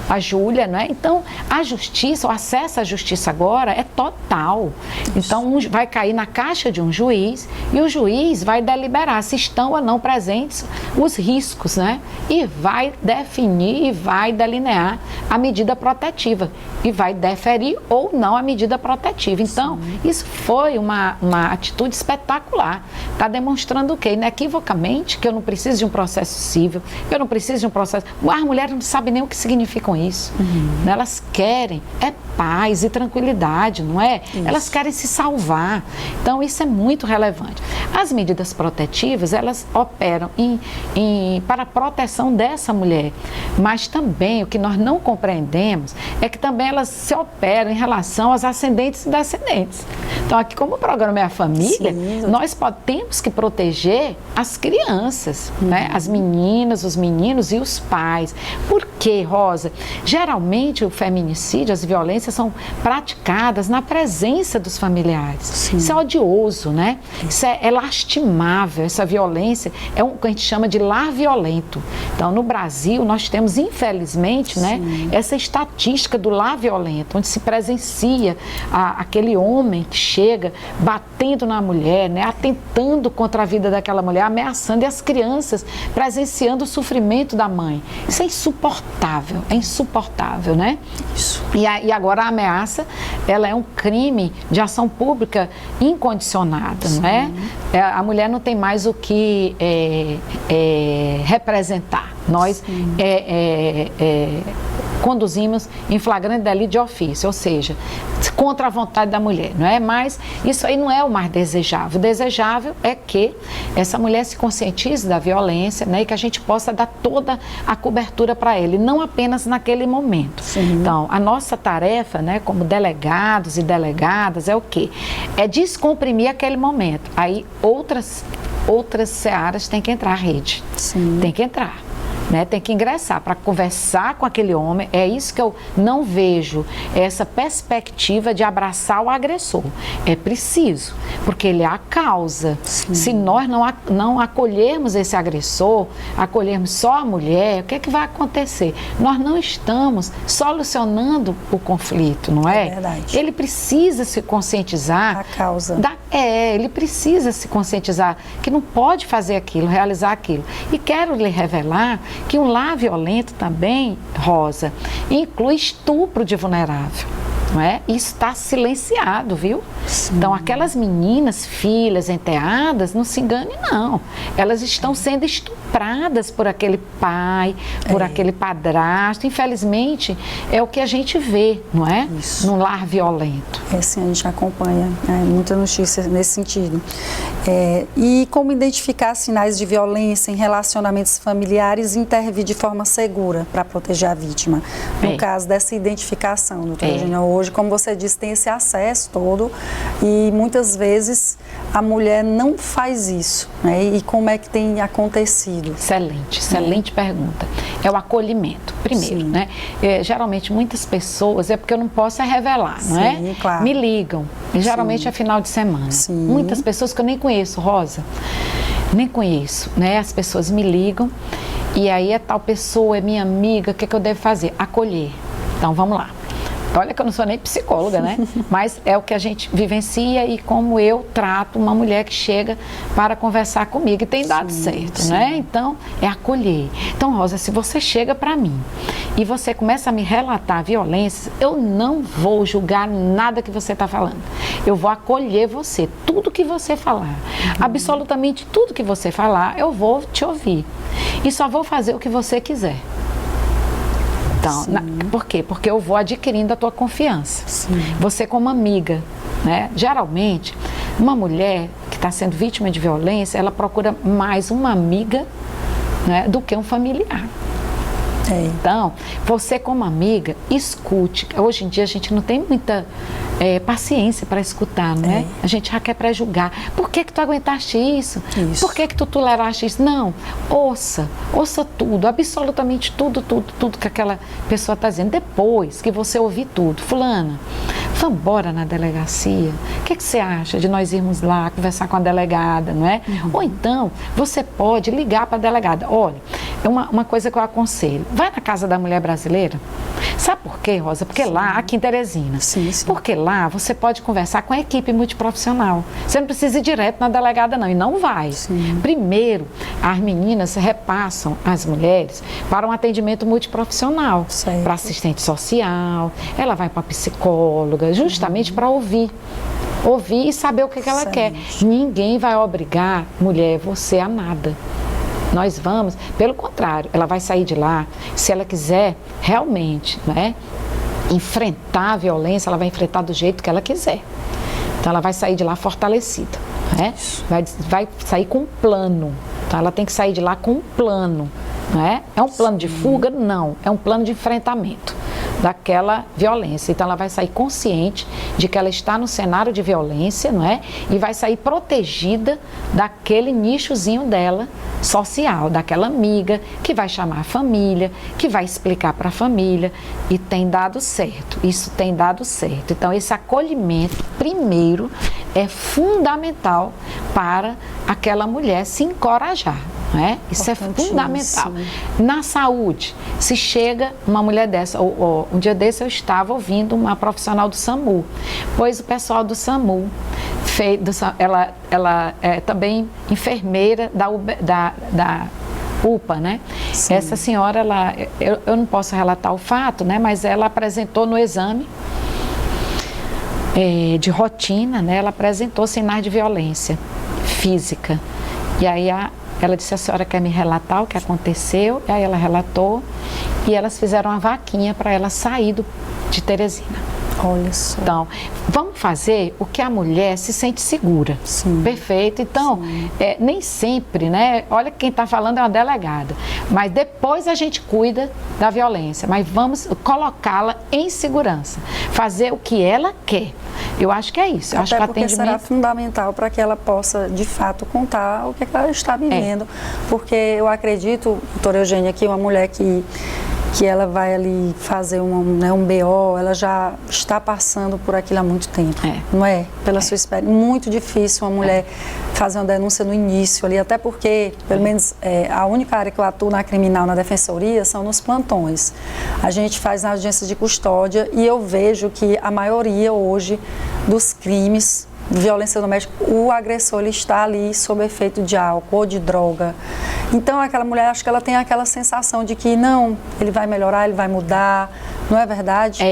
a Júlia, não é? Então, a justiça, o acesso à justiça agora é total. Então, vai cair na caixa de um juiz e o juiz vai deliberar se estão ou não presentes os riscos, né? E vai definir e vai delinear a medida protetiva e vai deferir ou não a medida protetiva. Então, isso foi uma atitude espetacular. Está demonstrando o quê? Inequivocamente que eu não preciso de um processo civil, que eu não preciso de um processo... As mulheres não sabem nem o que significam isso. Elas querem paz e tranquilidade, não é? Isso. Elas querem se salvar. Então, isso é muito relevante. As medidas protetivas, elas operam para a proteção dessa mulher, mas também o que nós não compreendemos é que também elas se operam em relação aos ascendentes e descendentes. Então, aqui como o programa é a família, nós temos que proteger as crianças, né? As meninas, os meninos e os pais. Por quê, Rosa? Geralmente o feminicídio, as violências são praticadas na presença dos familiares. Sim. Isso é odioso, né? Isso é lastimável, essa violência é o que a gente chama de lar violento. Então, no Brasil, nós temos, infelizmente, né, essa estatística do lar violento, onde se presencia aquele homem que chega batendo na mulher, né, atentando contra a vida daquela mulher, ameaçando, e as crianças presenciando o sofrimento da mãe. Isso é insuportável, né? Isso. E agora a ameaça, ela é um crime de ação pública incondicionada, não é? A mulher não tem mais o que representar. Nós conduzimos em flagrante delito de ofício, ou seja, contra a vontade da mulher, não é? Mas isso aí não é o mais desejável. O desejável é que essa mulher se conscientize da violência, né? E que a gente possa dar toda a cobertura para ele, não apenas naquele momento. Então, a nossa tarefa, né, como delegados e delegadas, é o quê? É descomprimir aquele momento. Aí outras searas têm que entrar à rede. Tem que entrar. Né, tem que ingressar para conversar com aquele homem. É isso que eu não vejo, essa perspectiva de abraçar o agressor. É preciso, porque ele é a causa. Se nós não acolhermos esse agressor, acolhermos só a mulher, o que é que vai acontecer? Nós não estamos solucionando o conflito, não é? É verdade. Ele precisa se conscientizar. A causa. Ele precisa se conscientizar que não pode fazer aquilo, realizar aquilo. E quero lhe revelar que um lar violento também, Rosa, inclui estupro de vulnerável. Não é? Isso está silenciado, viu? Então, aquelas meninas, filhas, enteadas, não se engane, não. Elas estão sendo estupradas por aquele pai, por aquele padrasto. Infelizmente, é o que a gente vê, não é? Isso. Num lar violento. Sim, a gente acompanha muita notícia nesse sentido. E como identificar sinais de violência em relacionamentos familiares e intervir de forma segura para proteger a vítima? No caso dessa identificação, doutora Eugênia, hoje, como você disse, tem esse acesso todo e muitas vezes a mulher não faz isso, né? E como é que tem acontecido? Excelente pergunta. É o acolhimento, primeiro, né? Geralmente muitas pessoas, é porque eu não posso revelar, não é? Claro. Me ligam, e geralmente é final de semana. Muitas pessoas que eu nem conheço, Rosa, nem conheço, né? As pessoas me ligam e aí tal pessoa é minha amiga, o que eu devo fazer? Acolher. Então, vamos lá. Olha que eu não sou nem psicóloga, né? Mas é o que a gente vivencia e como eu trato uma mulher que chega para conversar comigo e tem dado certo, né? Então, é acolher. Então, Rosa, se você chega para mim e você começa a me relatar violências, eu não vou julgar nada que você está falando. Eu vou acolher você, tudo que você falar. Absolutamente tudo que você falar, eu vou te ouvir. E só vou fazer o que você quiser. Então, por quê? Porque eu vou adquirindo a tua confiança. Sim. Você como amiga, né? Geralmente, uma mulher que está sendo vítima de violência, ela procura mais uma amiga, né, do que um familiar. Então, você como amiga, escute. Hoje em dia a gente não tem muita paciência para escutar, né? A gente já quer pré-julgar. Por que tu aguentaste isso? Por que tu toleraste isso? Não, ouça tudo, absolutamente tudo que aquela pessoa está dizendo. Depois que você ouvir tudo, fulana, vamos embora na delegacia. O que você acha de nós irmos lá conversar com a delegada, não é? Ou então, você pode ligar para a delegada. Olha, é uma coisa que eu aconselho. Vai na Casa da Mulher Brasileira. Sabe por quê, Rosa? Porque lá, aqui em Teresina, porque lá você pode conversar com a equipe multiprofissional. Você não precisa ir direto na delegada, não. E não vai. Primeiro, as meninas repassam as mulheres para um atendimento multiprofissional. Para assistente social, ela vai para psicóloga, justamente para ouvir e saber o que ela quer. Ninguém vai obrigar mulher, você a nada. Nós vamos, pelo contrário, ela vai sair de lá, se ela quiser realmente, né, enfrentar a violência, ela vai enfrentar do jeito que ela quiser. Então ela vai sair de lá fortalecida, né? Vai sair com um plano. Então ela tem que sair de lá com um plano, né? É um plano de fuga? Não, é um plano de enfrentamento daquela violência. Então ela vai sair consciente de que ela está no cenário de violência, não é? E vai sair protegida daquele nichozinho dela social, daquela amiga que vai chamar a família, que vai explicar para a família, e tem dado certo. Isso tem dado certo. Então esse acolhimento primeiro é fundamental para aquela mulher se encorajar. Isso é fundamental. Na saúde, se chega uma mulher dessa, um dia desse eu estava ouvindo uma profissional do SAMU, pois o pessoal do SAMU, ela é também enfermeira da UPA, né? Essa senhora, eu não posso relatar o fato, né? Mas ela apresentou no exame de rotina, né? Ela apresentou sinais de violência física. E aí ela disse: a senhora quer me relatar o que aconteceu? E aí ela relatou e elas fizeram uma vaquinha para ela sair de Teresina. Olha só. Então, vamos fazer o que a mulher se sente segura. Perfeito. Então, nem sempre, né? Olha, quem está falando é uma delegada. Mas depois a gente cuida da violência. Mas vamos colocá-la em segurança. Fazer o que ela quer. Eu acho que é isso. Eu acho que o atendimento será fundamental para que ela possa, de fato, contar o que ela está vivendo. Porque eu acredito, doutora Eugênia, que uma mulher que ela vai ali fazer um BO, ela já está passando por aquilo há muito tempo, não é? Pela sua experiência, muito difícil uma mulher fazer uma denúncia no início ali, até porque, pelo menos, a única área que eu atuo na criminal, na defensoria, são nos plantões. A gente faz na audiência de custódia e eu vejo que a maioria hoje dos crimes de violência doméstica, o agressor ele está ali sob efeito de álcool ou de droga. Então aquela mulher, acho que ela tem aquela sensação de que não, ele vai melhorar, ele vai mudar, não é verdade?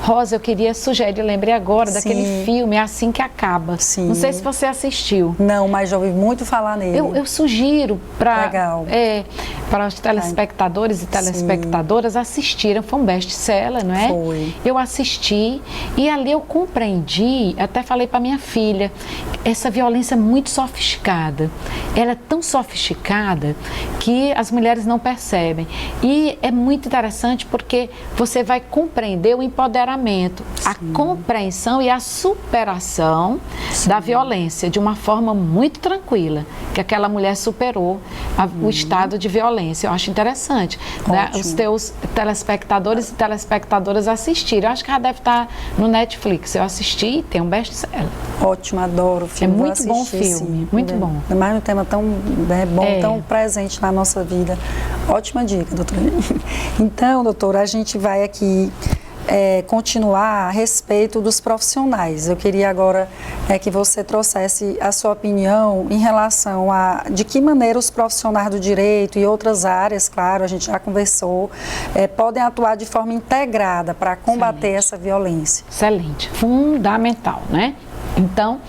Rosa, eu queria sugerir, lembrei agora daquele filme Assim que Acaba. Não sei se você assistiu. Não, mas já ouvi muito falar nele. Eu sugiro para os telespectadores e telespectadoras assistirem. Foi um best-seller, não é? Foi. Eu assisti e ali eu compreendi, até falei para minha filha, essa violência é muito sofisticada. Ela é tão sofisticada que as mulheres não percebem. E é muito interessante porque você vai compreender o empoderamento, a compreensão e a superação da violência de uma forma muito tranquila, que aquela mulher superou o estado de violência. Eu acho interessante, né? Os teus telespectadores e telespectadoras assistirem. Eu acho que já deve estar no Netflix. Eu assisti e tem um best-seller. Ótimo, adoro o filme. É muito bom filme, muito bom. É mais um tema tão bom, tão presente na nossa vida. Ótima dica, doutora. Então, doutora, a gente vai aqui continuar a respeito dos profissionais. Eu queria agora que você trouxesse a sua opinião em relação a de que maneira os profissionais do direito e outras áreas, claro, a gente já conversou, podem atuar de forma integrada para combater essa violência. Excelente, fundamental, né? Então,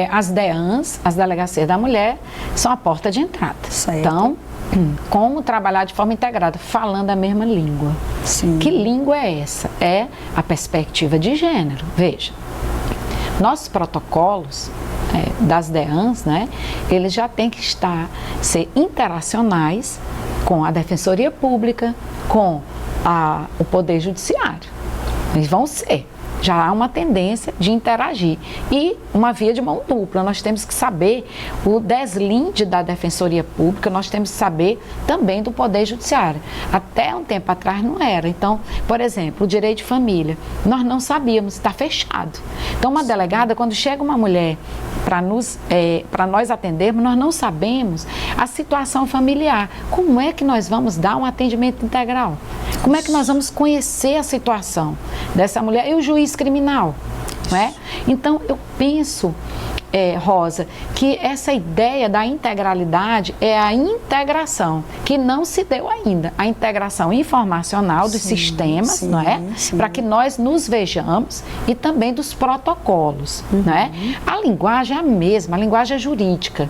as DEANs, as Delegacias da Mulher, são a porta de entrada. Certo. Então, como trabalhar de forma integrada, falando a mesma língua. Sim. Que língua é essa? É a perspectiva de gênero. Veja, nossos protocolos das DEANs, né, eles já têm que ser interacionais com a Defensoria Pública, com o Poder Judiciário. Eles vão ser. Já há uma tendência de interagir. E uma via de mão dupla. Nós temos que saber o deslinde da Defensoria Pública, nós temos que saber também do Poder Judiciário. Até um tempo atrás não era. Então, por exemplo, o direito de família, nós não sabíamos, está fechado. Então, uma delegada, quando chega uma mulher para nós atendermos, nós não sabemos a situação familiar. Como é que nós vamos dar um atendimento integral? Como é que nós vamos conhecer a situação dessa mulher e o juiz criminal, não é? Então, eu penso, Rosa, que essa ideia da integralidade é a integração, que não se deu ainda, a integração informacional dos sistemas, não é? Para que nós nos vejamos e também dos protocolos, não é? A linguagem é a mesma, a linguagem é jurídica,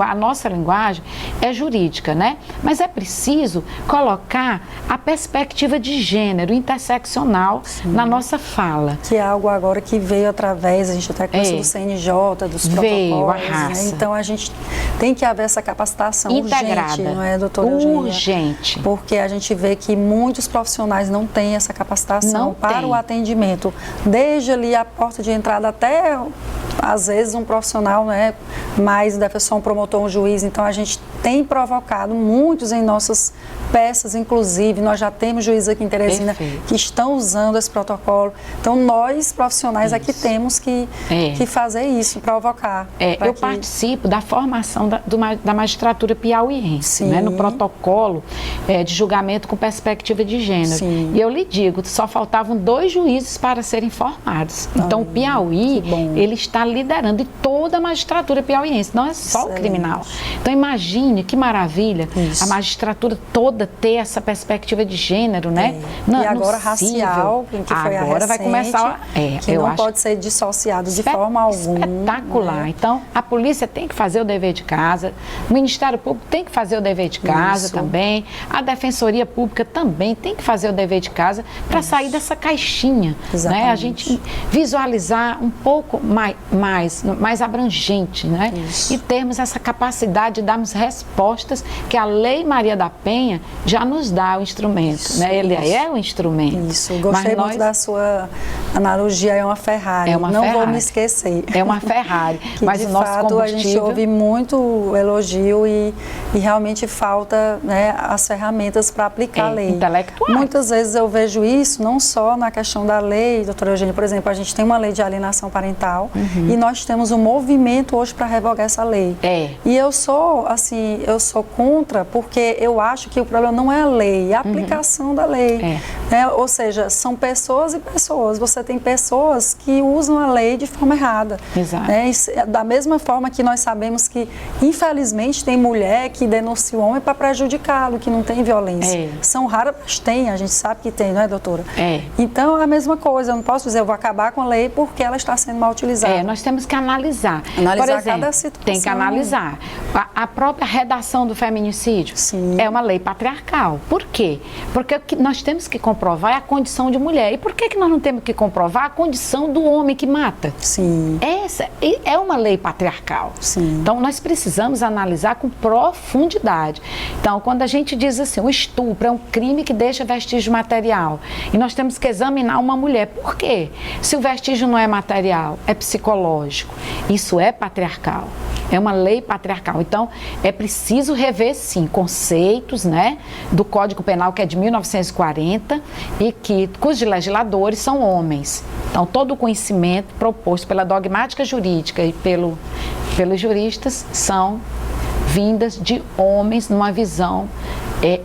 a nossa linguagem é jurídica, né? Mas é preciso colocar a perspectiva de gênero interseccional na nossa fala. Que é algo agora que veio através, a gente até conheceu do CNJ, dos protocolos, né? Então a gente tem que haver essa capacitação integrada, urgente, não é, doutora Eugênia? Urgente. Porque a gente vê que muitos profissionais não têm essa capacitação para o atendimento, desde ali a porta de entrada até, às vezes, um profissional, né, mais da pessoa, um promotor, um juiz. Então a gente tem provocado muitos em nossas peças, inclusive, nós já temos juízes aqui em Teresina que estão usando esse protocolo. Então nós, profissionais, aqui temos que fazer isso, provocar. Eu participo da formação da magistratura piauiense, né, no protocolo de julgamento com perspectiva de gênero. Sim. E eu lhe digo, só faltavam 2 juízes para serem formados. Então o Piauí, ele está liderando toda a magistratura piauiense, não é só o criminal. Então imagine que maravilha a magistratura toda ter essa perspectiva de gênero, né? E agora racial, que foi agora vai começar, que não pode ser dissociado de forma alguma. Espetacular. Né? Então, a polícia tem que fazer o dever de casa, o Ministério Público tem que fazer o dever de casa também, a Defensoria Pública também tem que fazer o dever de casa para sair dessa caixinha, né? A gente visualizar um pouco mais abrangente, né? E termos essa capacidade de darmos respostas que a Lei Maria da Penha já nos dá o instrumento, né? Ele é o instrumento. Isso, gostei muito da sua analogia, é uma Ferrari. Não vou me esquecer. É uma Ferrari, mas o nosso combustível... a gente ouve muito elogio e realmente falta, né, as ferramentas para aplicar a lei. Intelectuais. Muitas vezes eu vejo isso, não só na questão da lei, doutora Eugênia, por exemplo, a gente tem uma lei de alienação parental e nós temos um movimento hoje para revogar essa lei. E eu sou contra, porque eu acho que o problema não é a lei, é a aplicação da lei. Né? Ou seja, são pessoas e pessoas. Você tem pessoas que usam a lei de forma errada. Exato. Né? Da mesma forma que nós sabemos que, infelizmente, tem mulher que denuncia o homem para prejudicá-lo, que não tem violência. São raras, mas tem, a gente sabe que tem, não é, doutora? Então, é a mesma coisa. Eu não posso dizer, eu vou acabar com a lei porque ela está sendo mal utilizada. Nós temos que analisar. Analisar, por exemplo, cada situação. Tem que analisar. A própria redação do feminicídio é uma lei patriarcal. Por quê? Porque o que nós temos que comprovar é a condição de mulher. E por que nós não temos que comprovar a condição do homem que mata? Essa é uma lei patriarcal. Então, nós precisamos analisar com profundidade. Então, quando a gente diz assim, o estupro é um crime que deixa vestígio material, e nós temos que examinar uma mulher. Por quê? Se o vestígio não é material, é psicológico. Isso é patriarcal. É uma lei patriarcal. Então, é preciso rever, sim, conceitos, né, do Código Penal, que é de 1940, e cujos legisladores são homens. Então, todo o conhecimento proposto pela dogmática jurídica e pelos juristas são vindas de homens numa visão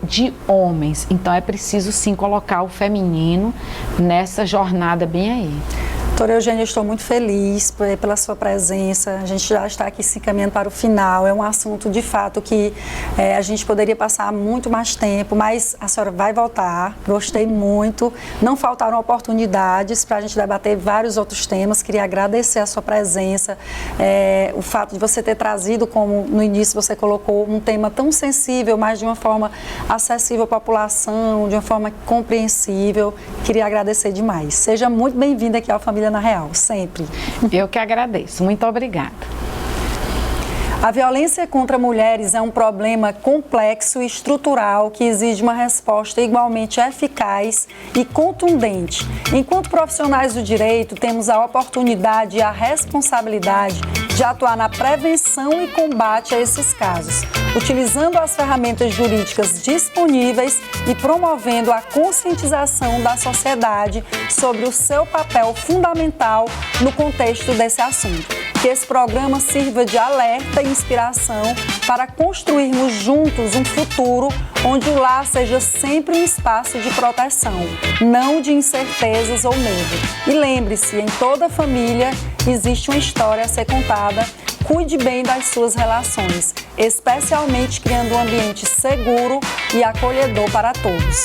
de homens. Então é preciso sim colocar o feminino nessa jornada bem aí. Doutora Eugênia, eu estou muito feliz pela sua presença. A gente já está aqui se encaminhando para o final. É um assunto, de fato, que a gente poderia passar muito mais tempo, mas a senhora vai voltar. Gostei muito. Não faltaram oportunidades para a gente debater vários outros temas. Queria agradecer a sua presença, o fato de você ter trazido, como no início você colocou, um tema tão sensível, mas de uma forma acessível à população, de uma forma compreensível. Queria agradecer demais. Seja muito bem-vinda aqui à Família na Real, sempre. Eu que agradeço. Muito obrigada. A violência contra mulheres é um problema complexo e estrutural que exige uma resposta igualmente eficaz e contundente. Enquanto profissionais do direito, temos a oportunidade e a responsabilidade de atuar na prevenção e combate a esses casos, utilizando as ferramentas jurídicas disponíveis e promovendo a conscientização da sociedade sobre o seu papel fundamental no contexto desse assunto. Que esse programa sirva de alerta e inspiração para construirmos juntos um futuro onde o lar seja sempre um espaço de proteção, não de incertezas ou medo. E lembre-se, em toda família existe uma história a ser contada. Cuide bem das suas relações, especialmente criando um ambiente seguro e acolhedor para todos.